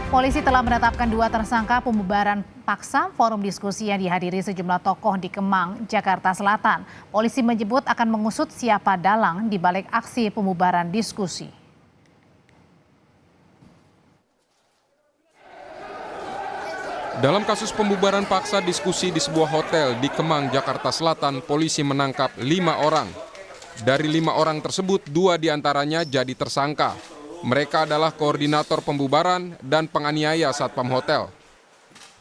Polisi telah menetapkan 2 tersangka pembubaran paksa forum diskusi yang dihadiri sejumlah tokoh di Kemang, Jakarta Selatan. Polisi menyebut akan mengusut siapa dalang di balik aksi pembubaran diskusi. Dalam kasus pembubaran paksa diskusi di sebuah hotel di Kemang, Jakarta Selatan, polisi menangkap 5 orang. Dari 5 orang tersebut, 2 diantaranya jadi tersangka. Mereka adalah koordinator pembubaran dan penganiaya satpam hotel.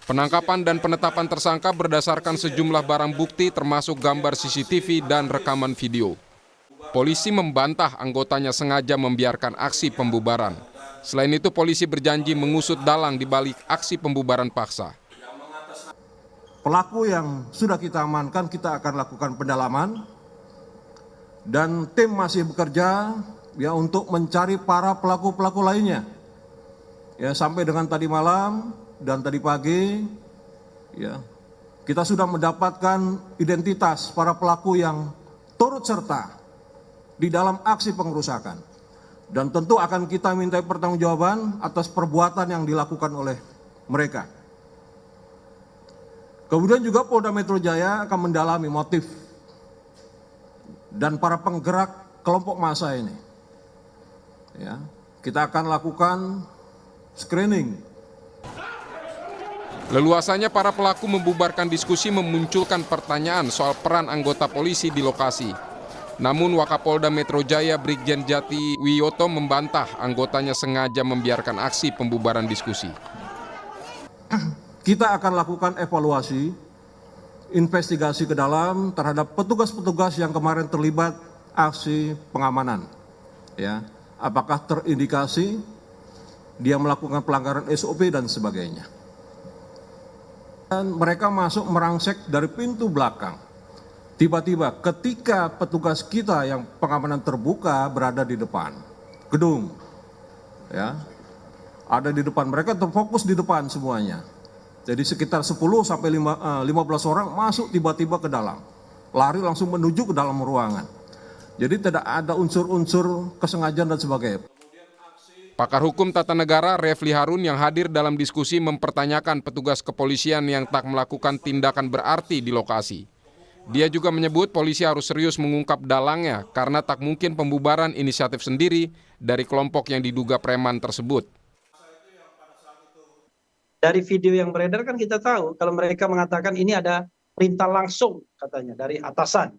Penangkapan dan penetapan tersangka berdasarkan sejumlah barang bukti termasuk gambar CCTV dan rekaman video. Polisi membantah anggotanya sengaja membiarkan aksi pembubaran. Selain itu, polisi berjanji mengusut dalang di balik aksi pembubaran paksa. Pelaku yang sudah kita amankan, kita akan lakukan pendalaman. Dan tim masih bekerja untuk mencari para pelaku-pelaku lainnya. Sampai dengan tadi malam dan tadi pagi, kita sudah mendapatkan identitas para pelaku yang turut serta di dalam aksi pengerusakan. Dan tentu akan kita minta pertanggungjawaban atas perbuatan yang dilakukan oleh mereka. Kemudian juga Polda Metro Jaya akan mendalami motif dan para penggerak kelompok massa ini. Kita akan lakukan screening. Leluasannya para pelaku membubarkan diskusi memunculkan pertanyaan soal peran anggota polisi di lokasi. Namun Wakapolda Metro Jaya Brigjen Jati Wiyoto membantah anggotanya sengaja membiarkan aksi pembubaran diskusi. Kita akan lakukan evaluasi, investigasi ke dalam terhadap petugas-petugas yang kemarin terlibat aksi pengamanan. Apakah terindikasi dia melakukan pelanggaran SOP dan sebagainya. Dan mereka masuk merangsek dari pintu belakang. Tiba-tiba ketika petugas kita yang pengamanan terbuka berada di depan gedung, ada di depan, mereka terfokus di depan semuanya. Jadi sekitar 10 sampai 15 orang masuk tiba-tiba ke dalam, lari langsung menuju ke dalam ruangan. Jadi tidak ada unsur-unsur kesengajaan dan sebagainya. Pakar Hukum Tata Negara Refli Harun yang hadir dalam diskusi mempertanyakan petugas kepolisian yang tak melakukan tindakan berarti di lokasi. Dia juga menyebut polisi harus serius mengungkap dalangnya karena tak mungkin pembubaran inisiatif sendiri dari kelompok yang diduga preman tersebut. Dari video yang beredar kan kita tahu kalau mereka mengatakan ini ada perintah langsung katanya dari atasan.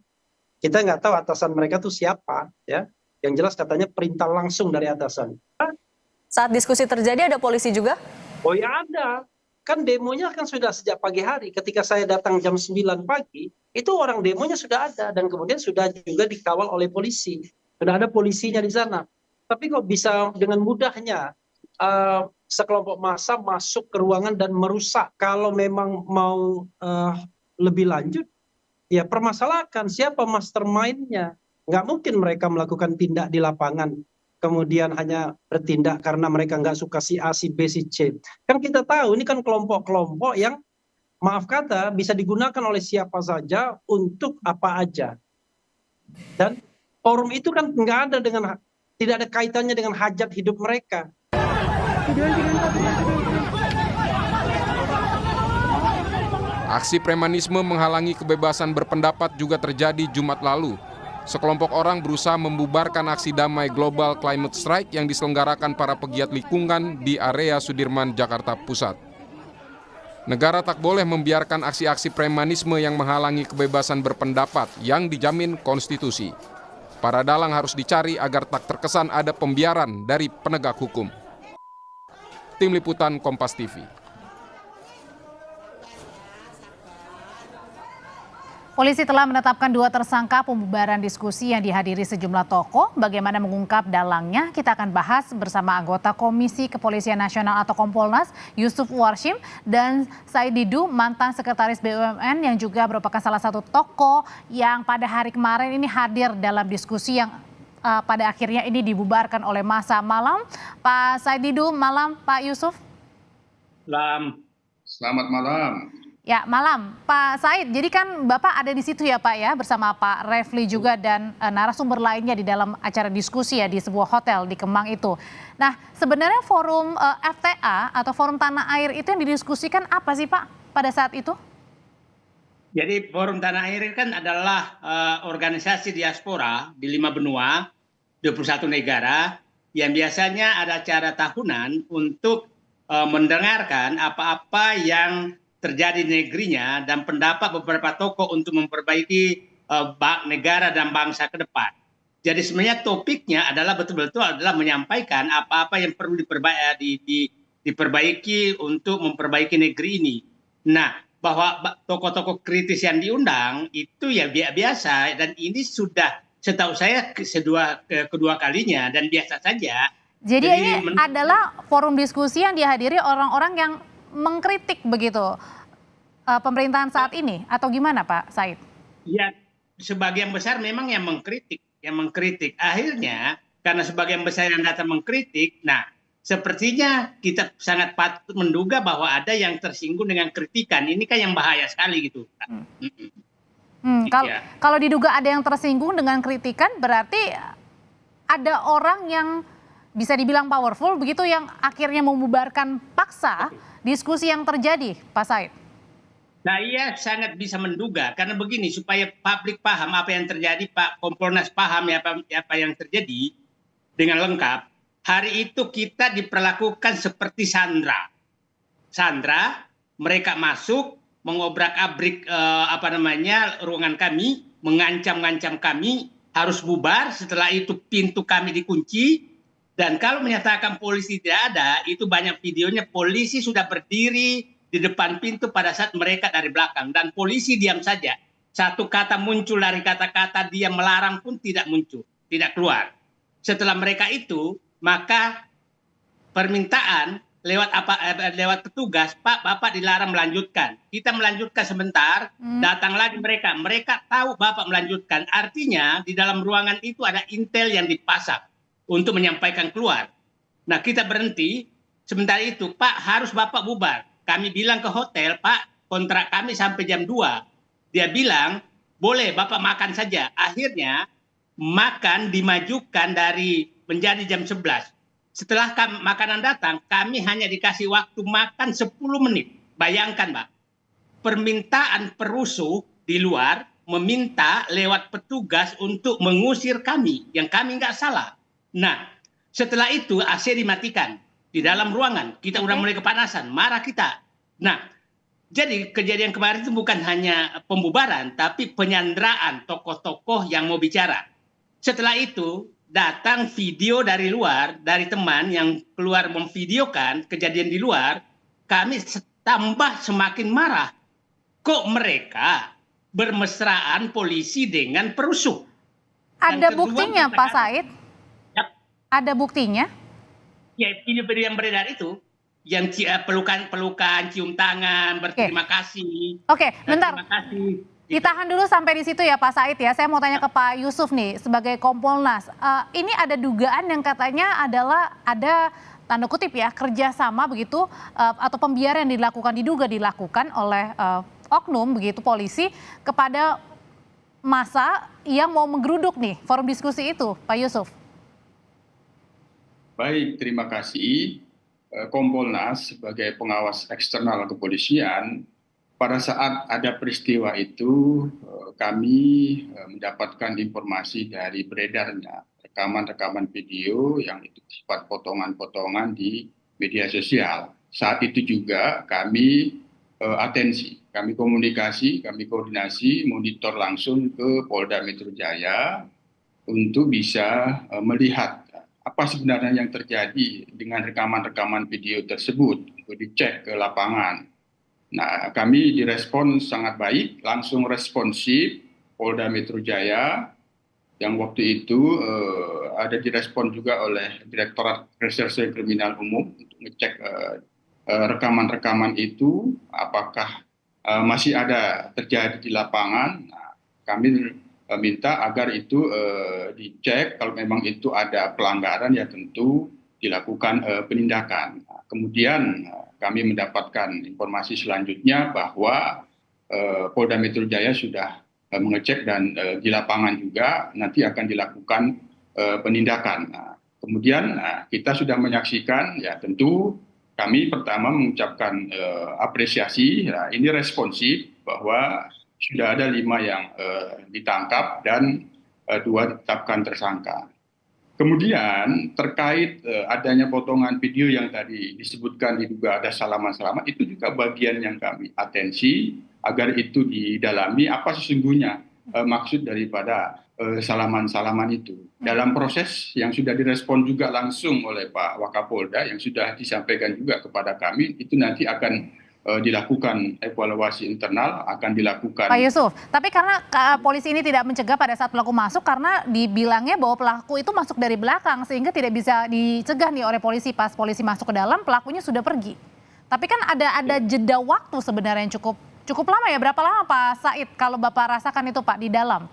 Kita nggak tahu atasan mereka tuh siapa, ya. Yang jelas katanya perintah langsung dari atasan. Saat diskusi terjadi ada polisi juga? Oh ya ada. Kan demonya kan sudah sejak pagi hari. Ketika saya datang jam 9 pagi, itu orang demonya sudah ada dan kemudian sudah juga dikawal oleh polisi. Sudah ada polisinya di sana. Tapi kok bisa dengan mudahnya sekelompok massa masuk ke ruangan dan merusak? Kalau memang mau lebih lanjut, ya permasalahkan siapa mastermind-nya. Nggak mungkin mereka melakukan tindak di lapangan, kemudian hanya bertindak karena mereka nggak suka si A, si B, si C. Kan kita tahu ini kan kelompok-kelompok yang maaf kata bisa digunakan oleh siapa saja untuk apa aja. Dan forum itu kan nggak ada tidak ada kaitannya dengan hajat hidup mereka. Aksi premanisme menghalangi kebebasan berpendapat juga terjadi Jumat lalu. Sekelompok orang berusaha membubarkan aksi damai Global Climate Strike yang diselenggarakan para pegiat lingkungan di area Sudirman, Jakarta Pusat. Negara tak boleh membiarkan aksi-aksi premanisme yang menghalangi kebebasan berpendapat yang dijamin konstitusi. Para dalang harus dicari agar tak terkesan ada pembiaran dari penegak hukum. Tim Liputan Kompas TV. Polisi telah menetapkan 2 tersangka pembubaran diskusi yang dihadiri sejumlah tokoh. Bagaimana mengungkap dalangnya? Kita akan bahas bersama anggota Komisi Kepolisian Nasional atau Kompolnas, Yusuf Warshim, dan Said Didu, mantan Sekretaris BUMN yang juga merupakan salah satu tokoh yang pada hari kemarin ini hadir dalam diskusi yang pada akhirnya ini dibubarkan oleh massa. Malam, Pak Said Didu, malam Pak Yusuf. Selamat malam. Ya, malam Pak Said. Jadi kan Bapak ada di situ ya Pak ya, bersama Pak Refli juga dan narasumber lainnya di dalam acara diskusi ya di sebuah hotel di Kemang itu. Nah, sebenarnya forum FTA atau forum tanah air itu yang didiskusikan apa sih Pak pada saat itu? Jadi Forum Tanah Air kan adalah organisasi diaspora di 5 benua, 21 negara, yang biasanya ada acara tahunan untuk mendengarkan apa-apa yang terjadi di negerinya dan pendapat beberapa tokoh untuk memperbaiki negara dan bangsa ke depan. Jadi sebenarnya topiknya adalah betul-betul adalah menyampaikan apa-apa yang perlu diperbaiki untuk memperbaiki negeri ini. Nah, bahwa tokoh-tokoh kritis yang diundang itu ya biasa, dan ini sudah setahu saya kedua kalinya dan biasa saja. Jadi ini adalah forum diskusi yang dihadiri orang-orang yang mengkritik begitu pemerintahan saat ini atau gimana Pak Said? Ya, sebagian besar memang yang mengkritik. Akhirnya karena sebagian besar yang datang mengkritik, nah sepertinya kita sangat patut menduga bahwa ada yang tersinggung dengan kritikan. Ini kan yang bahaya sekali gitu. Kalau diduga ada yang tersinggung dengan kritikan, berarti ada orang yang bisa dibilang powerful begitu yang akhirnya membubarkan paksa diskusi yang terjadi, Pak Said. Nah, iya sangat bisa menduga karena begini, supaya publik paham apa yang terjadi, Pak Kompolnas paham apa yang terjadi dengan lengkap. Hari itu kita diperlakukan seperti sandra. Mereka masuk mengobrak-abrik ruangan kami, mengancam-ngancam kami harus bubar. Setelah itu pintu kami dikunci. Dan kalau menyatakan polisi tidak ada, itu banyak videonya polisi sudah berdiri di depan pintu pada saat mereka dari belakang. Dan polisi diam saja. Satu kata muncul dari kata-kata dia melarang pun tidak muncul, tidak keluar. Setelah mereka itu, maka permintaan lewat petugas, Pak, Bapak dilarang melanjutkan. Kita melanjutkan sebentar, datang lagi mereka tahu Bapak melanjutkan. Artinya di dalam ruangan itu ada intel yang dipasang untuk menyampaikan keluar. Nah, kita berhenti, sebentar itu, Pak, harus Bapak bubar. Kami bilang ke hotel, Pak, kontrak kami sampai jam 2. Dia bilang, boleh Bapak makan saja. Akhirnya makan dimajukan dari menjadi jam 11. Setelah makanan datang, kami hanya dikasih waktu makan 10 menit. Bayangkan, Pak, permintaan perusuh di luar meminta lewat petugas untuk mengusir kami, yang kami nggak salah. Nah, setelah itu AC dimatikan di dalam ruangan. Kita udah mulai kepanasan, marah kita. Nah, jadi kejadian kemarin itu bukan hanya pembubaran, tapi penyanderaan tokoh-tokoh yang mau bicara. Setelah itu datang video dari luar, dari teman yang keluar memvideokan kejadian di luar, kami tambah semakin marah. Kok mereka bermesraan polisi dengan perusuh? Ada buktinya, Pak Said? Ya. Ada buktinya? Ya, video-video yang beredar itu, yang pelukan, cium tangan, berterima kasih. Oke, bentar. Terima kasih. Ditahan dulu sampai di situ ya Pak Said ya. Saya mau tanya ke Pak Yusuf nih sebagai Kompolnas. Ini ada dugaan yang katanya adalah ada tanda kutip ya kerjasama begitu atau pembiaran yang diduga dilakukan oleh oknum begitu polisi kepada massa yang mau menggeruduk nih forum diskusi itu, Pak Yusuf. Baik, terima kasih. Kompolnas sebagai pengawas eksternal kepolisian, pada saat ada peristiwa itu kami mendapatkan informasi dari beredarnya rekaman-rekaman video yang itu sifat potongan-potongan di media sosial. Saat itu juga kami atensi, kami komunikasi, kami koordinasi, monitor langsung ke Polda Metro Jaya untuk bisa melihat apa sebenarnya yang terjadi dengan rekaman-rekaman video tersebut untuk dicek ke lapangan. Nah, kami direspon sangat baik, langsung responsif Polda Metro Jaya yang waktu itu ada direspon juga oleh Direktorat Reserse Kriminal Umum untuk ngecek rekaman-rekaman itu apakah masih ada terjadi di lapangan. Nah, kami minta agar itu dicek, kalau memang itu ada pelanggaran ya tentu dilakukan penindakan. Nah, kemudian kami mendapatkan informasi selanjutnya bahwa Polda Metro Jaya sudah mengecek dan di lapangan juga nanti akan dilakukan penindakan. Nah, kemudian kita sudah menyaksikan, ya tentu kami pertama mengucapkan apresiasi, ya, ini responsif bahwa sudah ada 5 yang ditangkap dan 2 ditetapkan tersangka. Kemudian terkait adanya potongan video yang tadi disebutkan diduga ada salaman-salaman, itu juga bagian yang kami atensi agar itu didalami apa sesungguhnya maksud daripada salaman-salaman itu. Dalam proses yang sudah direspon juga langsung oleh Pak Wakapolda yang sudah disampaikan juga kepada kami, itu nanti akan dilakukan evaluasi internal, akan dilakukan. Pak Yusuf, tapi karena polisi ini tidak mencegah pada saat pelaku masuk karena dibilangnya bahwa pelaku itu masuk dari belakang sehingga tidak bisa dicegah nih oleh polisi. Pas polisi masuk ke dalam, pelakunya sudah pergi. Tapi kan ada jeda waktu sebenarnya yang cukup lama ya. Berapa lama Pak Said kalau Bapak rasakan itu Pak di dalam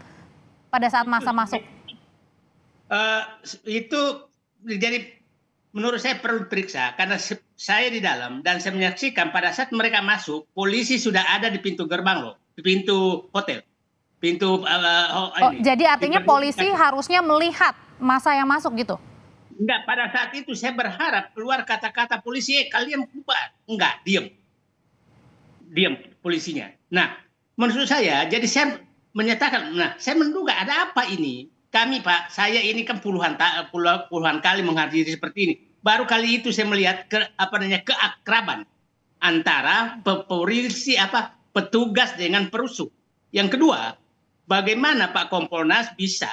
pada saat masa masuk? Itu jadi menurut saya perlu diperiksa karena saya di dalam dan saya menyaksikan pada saat mereka masuk, polisi sudah ada di pintu gerbang loh, di pintu hotel, pintu. Jadi artinya polisi harusnya melihat masa yang masuk gitu? Enggak, pada saat itu saya berharap keluar kata-kata polisi, kalian bubar. Enggak, diam polisinya. Nah, menurut saya, jadi saya menyatakan, saya menduga ada apa ini? Kami Pak, saya ini kan puluhan kali menghadiri seperti ini. Baru kali itu saya melihat keakraban antara polisi petugas dengan perusuh. Yang kedua, bagaimana Pak Kompolnas bisa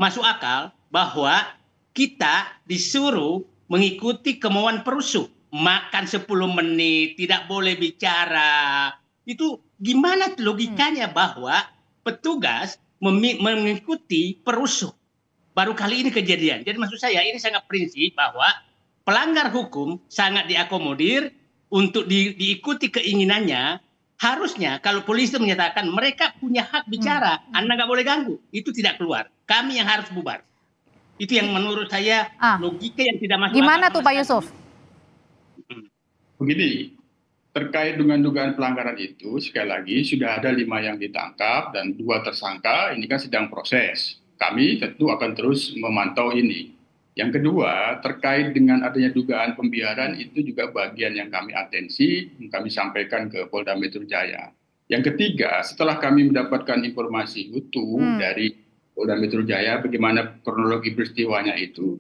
masuk akal bahwa kita disuruh mengikuti kemauan perusuh, makan 10 menit, tidak boleh bicara. Itu gimana logikanya bahwa petugas mengikuti perusuh. Baru kali ini kejadian. Jadi maksud saya ini sangat prinsip bahwa pelanggar hukum sangat diakomodir untuk diikuti keinginannya. Harusnya kalau polisi menyatakan mereka punya hak bicara, Anda nggak boleh ganggu, itu tidak keluar. Kami yang harus bubar. Itu yang menurut saya logika yang tidak masuk akal. Gimana tuh Pak Yusuf? Begini, terkait dengan dugaan pelanggaran itu, sekali lagi sudah ada 5 yang ditangkap dan 2 tersangka, ini kan sedang proses. Kami tentu akan terus memantau ini. Yang kedua, terkait dengan adanya dugaan pembiaran, itu juga bagian yang kami atensi, kami sampaikan ke Polda Metro Jaya. Yang ketiga, setelah kami mendapatkan informasi utuh dari Polda Metro Jaya, bagaimana kronologi peristiwanya itu,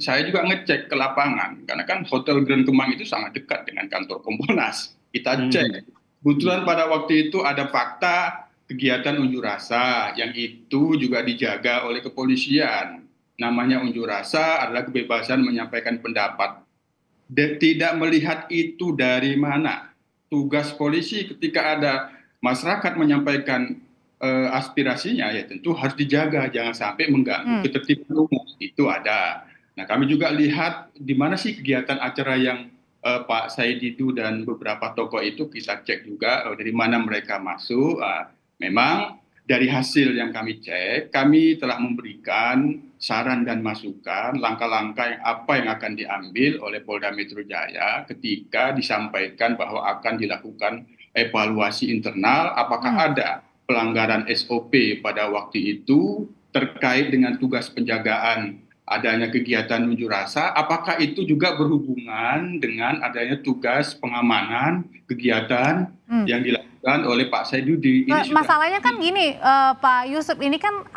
saya juga ngecek ke lapangan, karena kan Hotel Grand Kemang itu sangat dekat dengan kantor Kompolnas. Kita cek, kebetulan pada waktu itu ada fakta kegiatan unjuk rasa yang itu juga dijaga oleh kepolisian. Namanya unjuk rasa adalah kebebasan menyampaikan pendapat. Tidak melihat itu dari mana. Tugas polisi ketika ada masyarakat menyampaikan aspirasinya, ya tentu harus dijaga, jangan sampai mengganggu ketertiban umum. Itu ada. Nah, kami juga lihat di mana sih kegiatan acara yang Pak Said itu dan beberapa tokoh itu kita cek juga dari mana mereka masuk. Memang dari hasil yang kami cek, kami telah memberikan saran dan masukan langkah-langkah apa yang akan diambil oleh Polda Metro Jaya ketika disampaikan bahwa akan dilakukan evaluasi internal apakah ada pelanggaran SOP pada waktu itu terkait dengan tugas penjagaan adanya kegiatan unjuk rasa, apakah itu juga berhubungan dengan adanya tugas pengamanan kegiatan yang dilakukan oleh Pak Saidudi. Masalahnya kan gini, Pak Yusuf, ini kan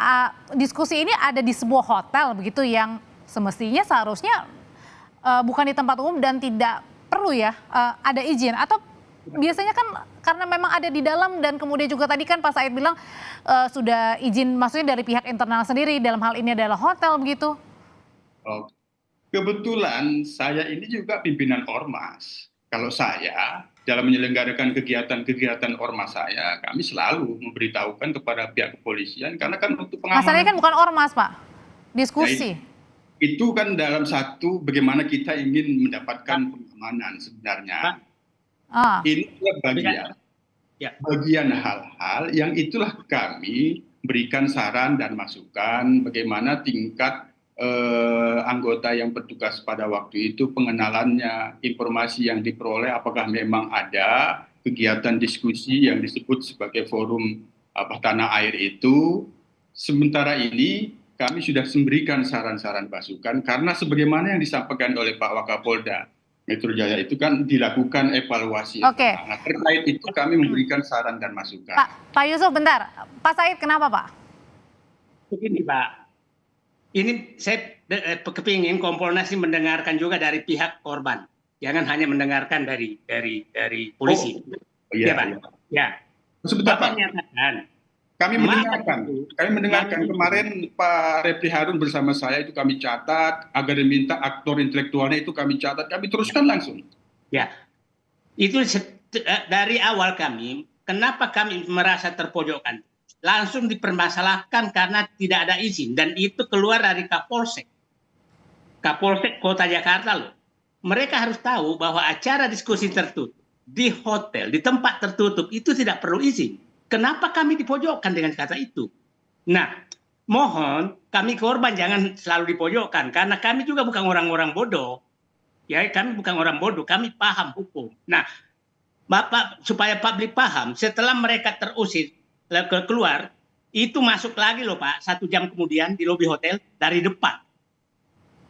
diskusi ini ada di sebuah hotel begitu yang semestinya seharusnya bukan di tempat umum dan tidak perlu ya ada izin, atau biasanya kan karena memang ada di dalam dan kemudian juga tadi kan Pak Said bilang sudah izin, maksudnya dari pihak internal sendiri, dalam hal ini adalah hotel begitu. Kebetulan saya ini juga pimpinan ormas. Kalau saya dalam menyelenggarakan kegiatan-kegiatan ormas saya, kami selalu memberitahukan kepada pihak kepolisian karena kan untuk pengamanan. Masalahnya kan bukan ormas Pak, diskusi. Nah, itu kan dalam satu bagaimana kita ingin mendapatkan pengamanan sebenarnya. Ini bagian hal-hal yang itulah kami berikan saran dan masukan bagaimana tingkat anggota yang bertugas pada waktu itu, pengenalannya, informasi yang diperoleh, apakah memang ada kegiatan diskusi yang disebut sebagai forum tanah air itu. Sementara ini kami sudah memberikan saran-saran masukan karena sebagaimana yang disampaikan oleh Pak Wakapolda Metro Jaya itu kan dilakukan evaluasi. Oke. Nah, terkait itu kami memberikan saran dan masukan. Pak Yusuf, bentar. Pak Said, kenapa Pak? Begini Pak, ini saya kepingin Kompolnas ini mendengarkan juga dari pihak korban, jangan hanya mendengarkan dari polisi. Iya Pak. iya. Ya. Sebentar Bapak Pak. menyatakan Kami mendengarkan kemarin Pak Refli Harun bersama saya itu kami catat, agar diminta aktor intelektualnya itu kami catat, kami teruskan langsung. ya itu dari awal kami, kenapa kami merasa terpojokkan? Langsung dipermasalahkan karena tidak ada izin dan itu keluar dari Kapolsek Kota Jakarta loh. Mereka harus tahu bahwa acara diskusi tertutup di hotel, di tempat tertutup itu tidak perlu izin. Kenapa kami dipojokkan dengan kata itu? Nah, mohon kami korban jangan selalu dipojokkan karena kami juga bukan orang-orang bodoh. Ya, kami bukan orang bodoh, kami paham hukum. Nah, Bapak supaya publik paham, setelah mereka terusir keluar, itu masuk lagi loh Pak, 1 jam kemudian di lobi hotel dari depan.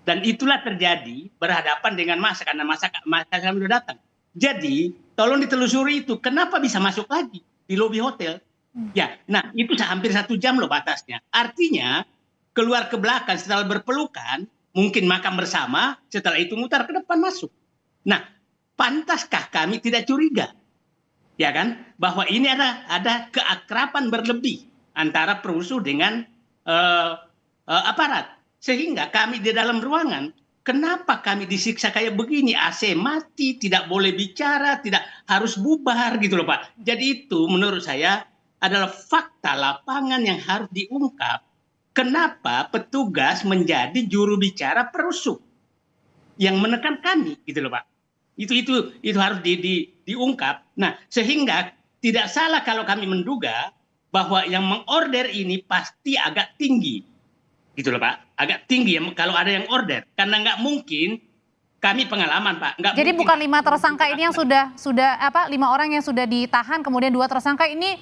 Dan itulah terjadi berhadapan dengan massa karena massa kami sudah datang. Jadi, tolong ditelusuri itu, kenapa bisa masuk lagi di lobi hotel? Ya, nah itu hampir 1 jam loh batasnya. Artinya keluar ke belakang setelah berpelukan, mungkin makan bersama, setelah itu mutar ke depan masuk. Nah, pantaskah kami tidak curiga, ya kan, bahwa ini ada keakraban berlebih antara perusuh dengan aparat, sehingga kami di dalam ruangan. Kenapa kami disiksa kayak begini? AC mati, tidak boleh bicara, tidak harus bubar gitu loh Pak. Jadi itu menurut saya adalah fakta lapangan yang harus diungkap. Kenapa petugas menjadi juru bicara perusuh yang menekan kami gitu loh Pak. Itu harus diungkap. Nah, sehingga tidak salah kalau kami menduga bahwa yang mengorder ini pasti agak tinggi. Gitu loh Pak, agak tinggi ya kalau ada yang order, karena nggak mungkin kami pengalaman Pak. Jadi bukan 5 tersangka ini yang sudah 5 orang yang sudah ditahan, kemudian 2 tersangka ini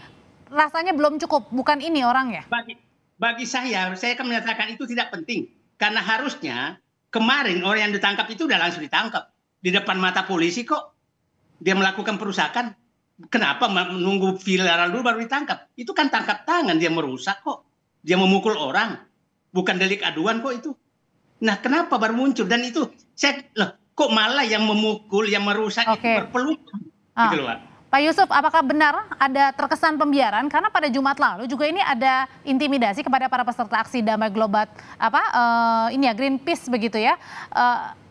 rasanya belum cukup, bukan ini orangnya. Bagi saya kan menyatakan itu tidak penting, karena harusnya kemarin orang yang ditangkap itu udah langsung ditangkap di depan mata polisi kok. Dia melakukan perusakan, kenapa menunggu viral dulu baru ditangkap? Itu kan tangkap tangan, dia merusak kok, dia memukul orang. Bukan delik aduan kok itu. Nah, kenapa baru muncul? Dan itu kok malah yang memukul, yang merusak itu berpelukan. Gitu loh, Pak. Pak Yusuf, apakah benar ada terkesan pembiaran? Karena pada Jumat lalu juga ini ada intimidasi kepada para peserta aksi damai global Greenpeace begitu ya.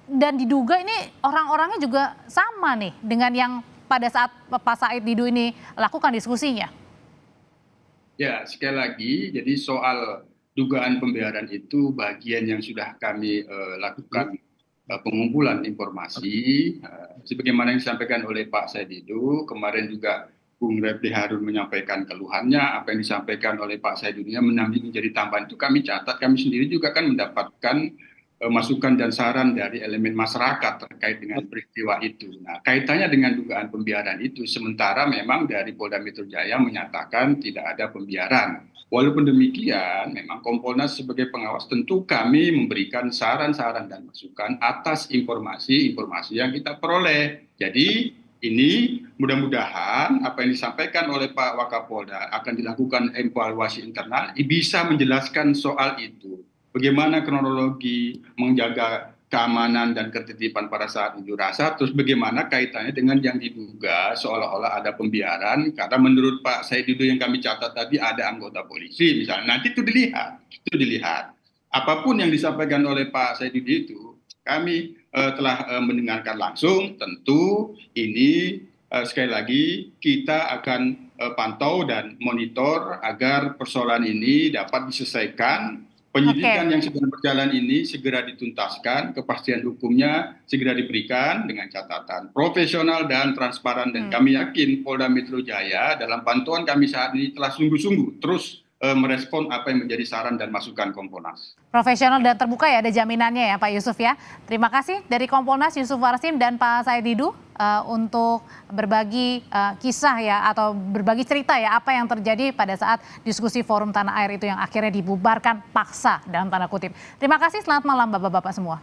Dan diduga ini orang-orangnya juga sama nih dengan yang pada saat Pak Said Didu ini lakukan diskusinya. Ya, sekali lagi, jadi soal dugaan pembiaran itu bagian yang sudah kami lakukan pengumpulan informasi sebagaimana yang disampaikan oleh Pak Said Didu. Kemarin juga Bung Refli Harun menyampaikan keluhannya, apa yang disampaikan oleh Pak Said Didu menjadi tambahan itu kami catat. Kami sendiri juga kan mendapatkan masukan dan saran dari elemen masyarakat terkait dengan peristiwa itu. Nah, kaitannya dengan dugaan pembiaran itu, sementara memang dari Polda Metro Jaya menyatakan tidak ada pembiaran. Walaupun demikian, memang Kompolnas sebagai pengawas tentu kami memberikan saran-saran dan masukan atas informasi-informasi yang kita peroleh. Jadi ini mudah-mudahan apa yang disampaikan oleh Pak Wakapolda akan dilakukan evaluasi internal bisa menjelaskan soal itu. Bagaimana kronologi menjaga keamanan dan ketertiban pada saat unjuk rasa, terus bagaimana kaitannya dengan yang diduga seolah-olah ada pembiaran, karena menurut Pak Said Didu yang kami catat tadi ada anggota polisi misalnya, nanti itu dilihat. Apapun yang disampaikan oleh Pak Said Didu itu, kami telah mendengarkan langsung, tentu ini sekali lagi kita akan pantau dan monitor agar persoalan ini dapat diselesaikan. Penyidikan yang sedang berjalan ini segera dituntaskan, kepastian hukumnya segera diberikan dengan catatan profesional dan transparan. Dan kami yakin Polda Metro Jaya dalam pantauan kami saat ini telah sungguh-sungguh terus merespon apa yang menjadi saran dan masukan Kompolnas. Profesional dan terbuka ya, ada jaminannya ya Pak Yusuf ya. Terima kasih dari Kompolnas Yusuf Warsim dan Pak Said Didu untuk berbagi kisah ya atau berbagi cerita ya apa yang terjadi pada saat diskusi Forum Tanah Air itu yang akhirnya dibubarkan paksa dalam tanda kutip. Terima kasih, selamat malam Bapak-bapak semua.